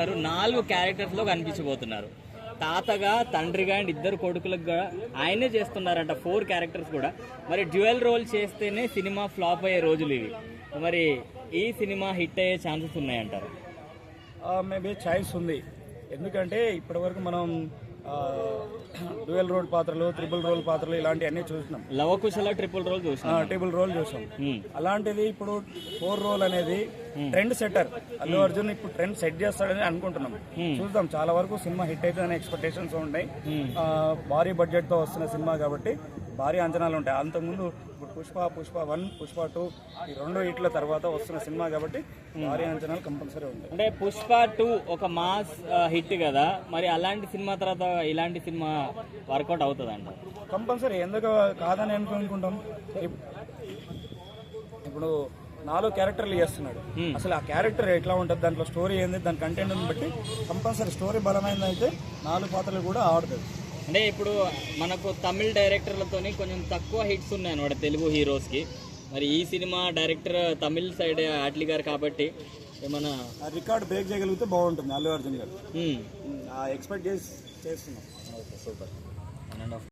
4 క్యారెక్టర్స్లో కనిపించబోతున్నారు. తాతగా, తండ్రిగా అండ్ 2 కొడుకులుగా ఆయనే చేస్తున్నారంట 4 క్యారెక్టర్స్ కూడా. మరి డ్యూయల్ రోల్ చేస్తేనే సినిమా ఫ్లాప్ అయ్యే రోజులు ఇవి. మరి ఈ సినిమా హిట్ అయ్యే ఛాన్సెస్ ఉన్నాయంటారు? మేబీ ఛాయిస్ ఉంది. ఎందుకంటే ఇప్పటివరకు మనం డ్యూయల్ రోల్ పాత్రలు, ట్రిపుల్ రోల్ పాత్రలు ఇలాంటివన్నీ చూసినాం. లవకుశలో ట్రిపుల్ రోల్ చూసాం. అలాంటిది ఇప్పుడు 4 రోల్ అనేది ట్రెండ్ సెట్టర్. అల్లు అర్జున్ ఇప్పుడు ట్రెండ్ సెట్ చేస్తాడని అనుకుంటున్నాం. చూద్దాం, చాలా వరకు సినిమా హిట్ అవుతుందని ఎక్స్పెక్టేషన్స్ ఉన్నాయి. భారీ బడ్జెట్ తో వస్తున్న సినిమా కాబట్టి భారీ అంచనాలు ఉంటాయి. అంతకుముందు ఇప్పుడు పుష్ప 1, పుష్ప 2 ఈ 2 హిట్ల తర్వాత వస్తున్న సినిమా కాబట్టి భారీ అంచనాలు కంపల్సరీ ఉంటాయి. అంటే పుష్ప 2 ఒక మాస్ హిట్ కదా, మరి అలాంటి సినిమా తర్వాత ఇలాంటి సినిమా వర్కౌట్ అవుతుందంట? కంపల్సరీ, ఎందుకు కాదని అనుకుంటాం. ఇప్పుడు 4 క్యారెక్టర్లు చేస్తున్నాడు. అసలు ఆ క్యారెక్టర్ ఎట్లా ఉంటుంది, దాంట్లో స్టోరీ ఏంది, దాని కంటెంట్ బట్టి కంపల్సరీ స్టోరీ బలమైందైతే 4 పాత్రలు కూడా ఆడుతుంది. అంటే ఇప్పుడు మనకు తమిళ డైరెక్టర్లతోని కొంచెం తక్కువ హిట్స్ ఉన్నాయి అన్నమాట తెలుగు హీరోస్కి. మరి ఈ cinema director Tamil side Atlee గారు కాబట్టి ఏమన్నా రికార్డ్ బ్రేక్ చేయగలిగితే బాగుంటుంది అల్లు అర్జున్ గారు. ఎక్స్పెక్ట్ చేస్తున్నాం. సూపర్.